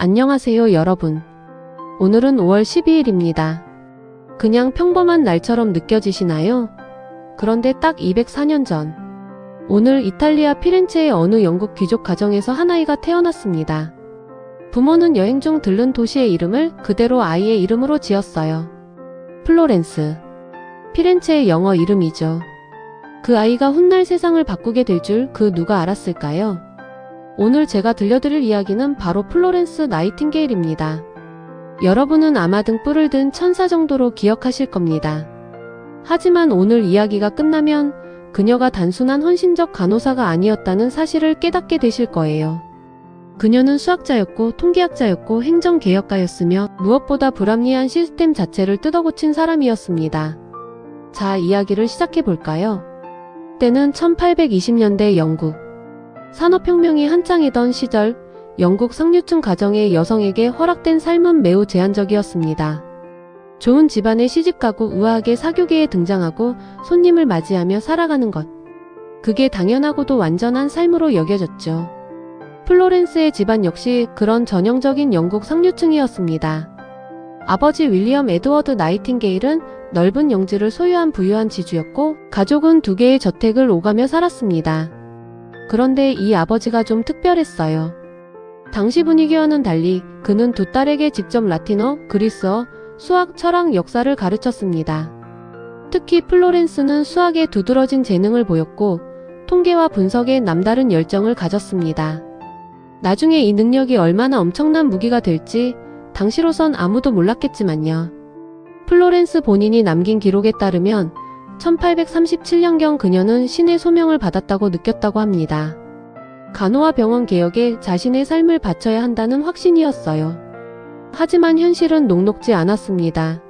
안녕하세요 여러분. 오늘은 5월 12일입니다. 그냥 평범한 날처럼 느껴지시나요? 그런데 딱 204년 전, 오늘 이탈리아 피렌체의 어느 영국 귀족 가정에서 한 아이가 태어났습니다. 부모는 여행 중 들른 도시의 이름을 그대로 아이의 이름으로 지었어요. 플로렌스. 피렌체의 영어 이름이죠. 그 아이가 훗날 세상을 바꾸게 될 줄 그 누가 알았을까요? 오늘 제가 들려드릴 이야기는 바로 플로렌스 나이팅게일입니다. 여러분은 아마 등불을 든 천사 정도로 기억하실 겁니다. 하지만 오늘 이야기가 끝나면 그녀가 단순한 헌신적 간호사가 아니었다는 사실을 깨닫게 되실 거예요. 그녀는 수학자였고 통계학자였고 행정개혁가였으며 무엇보다 불합리한 시스템 자체를 뜯어고친 사람이었습니다. 자, 이야기를 시작해볼까요? 때는 1820년대 영국. 산업혁명이 한창이던 시절, 영국 상류층 가정의 여성에게 허락된 삶은 매우 제한적이었습니다. 좋은 집안의 시집가고 우아하게 사교계에 등장하고 손님을 맞이하며 살아가는 것. 그게 당연하고도 완전한 삶으로 여겨졌죠. 플로렌스의 집안 역시 그런 전형적인 영국 상류층이었습니다. 아버지 윌리엄 에드워드 나이팅게일은 넓은 영지를 소유한 부유한 지주였고, 가족은 2개의 저택을 오가며 살았습니다. 그런데 이 아버지가 좀 특별했어요. 당시 분위기와는 달리 그는 2 딸에게 직접 라틴어, 그리스어, 수학, 철학, 역사를 가르쳤습니다. 특히 플로렌스는 수학에 두드러진 재능을 보였고 통계와 분석에 남다른 열정을 가졌습니다. 나중에 이 능력이 얼마나 엄청난 무기가 될지 당시로선 아무도 몰랐겠지만요. 플로렌스 본인이 남긴 기록에 따르면 1837년경 그녀는 신의 소명을 받았다고 느꼈다고 합니다. 간호와 병원 개혁에 자신의 삶을 바쳐야 한다는 확신이었어요. 하지만 현실은 녹록지 않았습니다.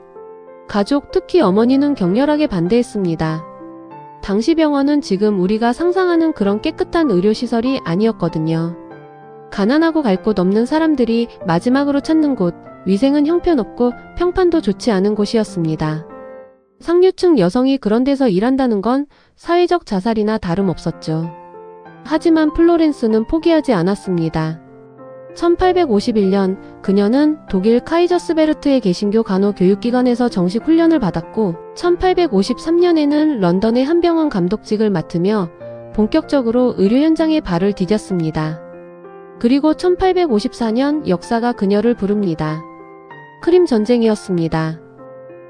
가족, 특히 어머니는 격렬하게 반대했습니다. 당시 병원은 지금 우리가 상상하는 그런 깨끗한 의료시설이 아니었거든요. 가난하고 갈 곳 없는 사람들이 마지막으로 찾는 곳, 위생은 형편없고 평판도 좋지 않은 곳이었습니다. 상류층 여성이 그런 데서 일한다는 건 사회적 자살이나 다름없었죠. 하지만 플로렌스는 포기하지 않았습니다. 1851년 그녀는 독일 카이저스베르트의 개신교 간호 교육기관에서 정식 훈련을 받았고 1853년에는 런던의 한 병원 감독직을 맡으며 본격적으로 의료 현장에 발을 디뎠습니다. 그리고 1854년 역사가 그녀를 부릅니다. 크림 전쟁이었습니다.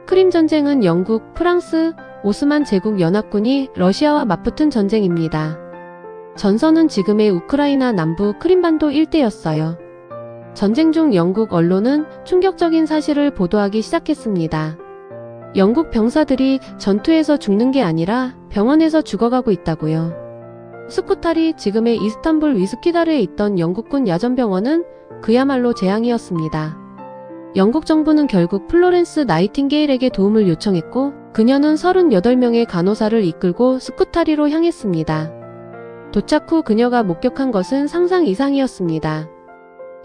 크림 전쟁은 영국, 프랑스, 오스만 제국 연합군이 러시아와 맞붙은 전쟁입니다. 전선은 지금의 우크라이나 남부 크림반도 일대였어요. 전쟁 중 영국 언론은 충격적인 사실을 보도하기 시작했습니다. 영국 병사들이 전투에서 죽는 게 아니라 병원에서 죽어가고 있다고요. 스쿠탈이 지금의 이스탄불 위스키다르에 있던 영국군 야전병원은 그야말로 재앙이었습니다. 영국 정부는 결국 플로렌스 나이팅게일에게 도움을 요청했고 그녀는 38명의 간호사를 이끌고 스쿠타리로 향했습니다. 도착 후 그녀가 목격한 것은 상상 이상이었습니다.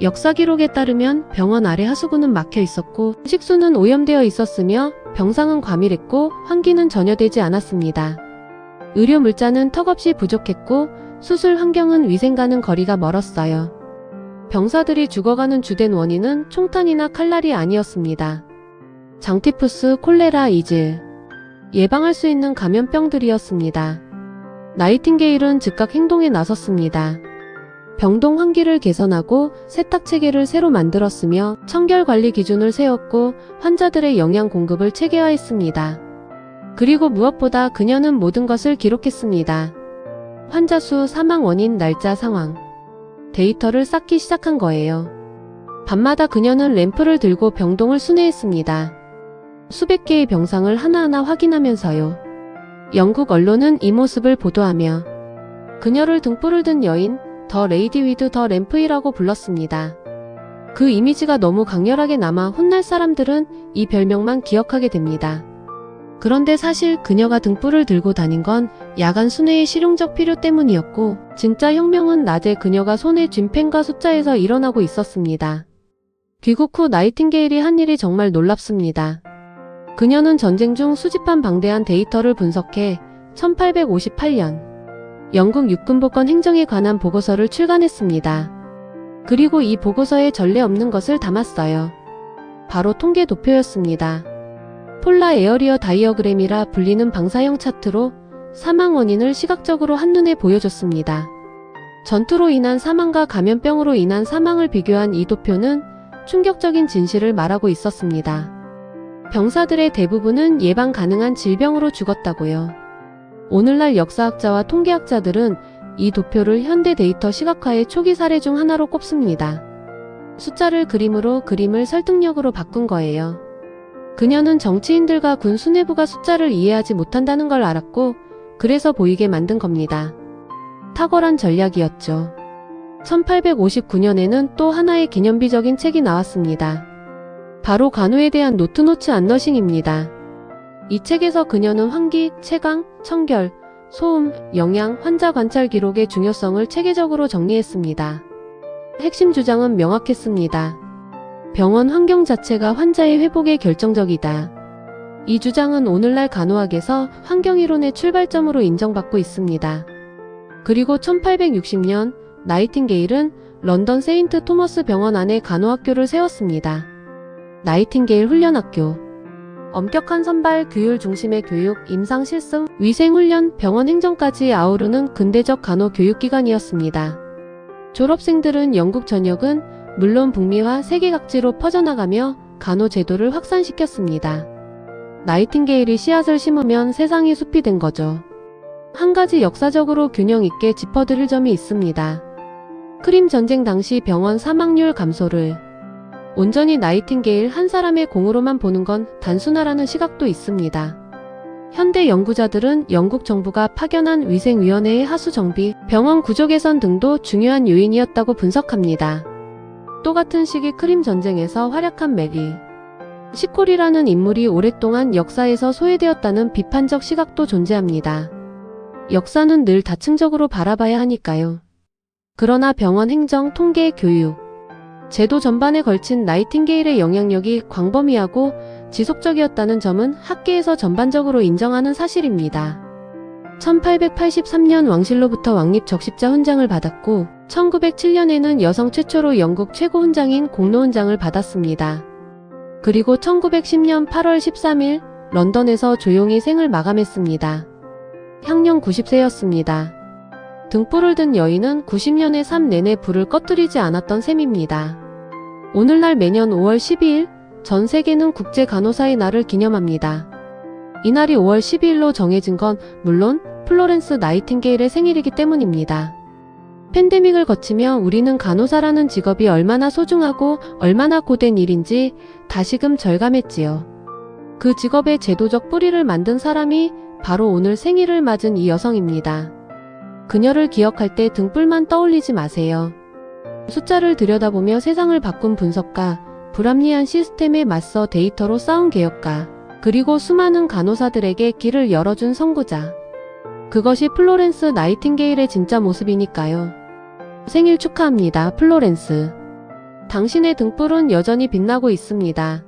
역사 기록에 따르면 병원 아래 하수구는 막혀 있었고 식수는 오염되어 있었으며 병상은 과밀했고 환기는 전혀 되지 않았습니다. 의료 물자는 턱없이 부족했고 수술 환경은 위생과는 거리가 멀었어요. 병사들이 죽어가는 주된 원인은 총탄이나 칼날이 아니었습니다. 장티푸스, 콜레라, 이즈. 예방할 수 있는 감염병들이었습니다. 나이팅게일은 즉각 행동에 나섰습니다. 병동 환기를 개선하고 세탁체계를 새로 만들었으며 청결관리 기준을 세웠고 환자들의 영양 공급을 체계화했습니다. 그리고 무엇보다 그녀는 모든 것을 기록했습니다. 환자 수, 사망 원인, 날짜, 상황. 데이터를 쌓기 시작한 거예요. 밤마다 그녀는 램프를 들고 병동을 순회했습니다. 수백 개의 병상을 하나하나 확인하면서요. 영국 언론은 이 모습을 보도하며 그녀를 등불을 든 여인, 더 레이디 위드 더 램프이라고 불렀습니다. 그 이미지가 너무 강렬하게 남아 훗날 사람들은 이 별명만 기억하게 됩니다. 그런데 사실 그녀가 등불을 들고 다닌 건 야간 순회의 실용적 필요 때문이었고 진짜 혁명은 낮에 그녀가 손에 쥔 펜과 숫자에서 일어나고 있었습니다. 귀국 후 나이팅게일이 한 일이 정말 놀랍습니다. 그녀는 전쟁 중 수집한 방대한 데이터를 분석해 1858년 영국 육군복권 행정에 관한 보고서를 출간했습니다. 그리고 이 보고서에 전례 없는 것을 담았어요. 바로 통계 도표였습니다. 폴라 에어리어 다이어그램이라 불리는 방사형 차트로 사망 원인을 시각적으로 한눈에 보여줬습니다. 전투로 인한 사망과 감염병으로 인한 사망을 비교한 이 도표는 충격적인 진실을 말하고 있었습니다. 병사들의 대부분은 예방 가능한 질병으로 죽었다고요. 오늘날 역사학자와 통계학자들은 이 도표를 현대 데이터 시각화의 초기 사례 중 하나로 꼽습니다. 숫자를 그림으로, 그림을 설득력으로 바꾼 거예요. 그녀는 정치인들과 군 수뇌부가 숫자를 이해하지 못한다는 걸 알았고, 그래서 보이게 만든 겁니다. 탁월한 전략이었죠. 1859년에는 또 하나의 기념비적인 책이 나왔습니다. 바로 간호에 대한 노트노츠 안너싱입니다. 이 책에서 그녀는 환기, 채광, 청결, 소음, 영양, 환자 관찰 기록의 중요성을 체계적으로 정리했습니다. 핵심 주장은 명확했습니다. 병원 환경 자체가 환자의 회복에 결정적이다. 이 주장은 오늘날 간호학에서 환경이론의 출발점으로 인정받고 있습니다. 그리고 1860년 나이팅게일은 런던 세인트 토머스 병원 안에 간호학교를 세웠습니다. 나이팅게일 훈련학교. 엄격한 선발, 규율 중심의 교육, 임상 실습, 위생 훈련, 병원 행정까지 아우르는 근대적 간호 교육기관이었습니다. 졸업생들은 영국 전역은 물론 북미와 세계 각지로 퍼져나가며 간호 제도를 확산시켰습니다. 나이팅게일이 씨앗을 심으면 세상이 숲이 된 거죠. 한 가지 역사적으로 균형 있게 짚어드릴 점이 있습니다. 크림 전쟁 당시 병원 사망률 감소를 온전히 나이팅게일 한 사람의 공으로만 보는 건 단순하라는 시각도 있습니다. 현대 연구자들은 영국 정부가 파견한 위생위원회의 하수 정비, 병원 구조 개선 등도 중요한 요인이었다고 분석합니다. 똑같은 시기 크림 전쟁에서 활약한 메리 시콜이라는 인물이 오랫동안 역사에서 소외되었다는 비판적 시각도 존재합니다. 역사는 늘 다층적으로 바라봐야 하니까요. 그러나 병원 행정, 통계, 교육, 제도 전반에 걸친 나이팅게일의 영향력이 광범위하고 지속적이었다는 점은 학계에서 전반적으로 인정하는 사실입니다. 1883년 왕실로부터 왕립 적십자 훈장을 받았고 1907년에는 여성 최초로 영국 최고 훈장인 공로 훈장을 받았습니다. 그리고 1910년 8월 13일 런던에서 조용히 생을 마감했습니다. 향년 90세였습니다. 등불을 든 여인은 90년의 삶 내내 불을 꺼뜨리지 않았던 셈입니다. 오늘날 매년 5월 12일 전 세계는 국제간호사의 날을 기념합니다. 이날이 5월 12일로 정해진 건 물론 플로렌스 나이팅게일의 생일이기 때문입니다. 팬데믹을 거치며 우리는 간호사라는 직업이 얼마나 소중하고 얼마나 고된 일인지 다시금 절감했지요. 그 직업의 제도적 뿌리를 만든 사람이 바로 오늘 생일을 맞은 이 여성입니다. 그녀를 기억할 때 등불만 떠올리지 마세요. 숫자를 들여다보며 세상을 바꾼 분석가, 불합리한 시스템에 맞서 데이터로 싸운 개혁가, 그리고 수많은 간호사들에게 길을 열어준 선구자. 그것이 플로렌스 나이팅게일의 진짜 모습이니까요. 생일 축하합니다, 플로렌스. 당신의 등불은 여전히 빛나고 있습니다.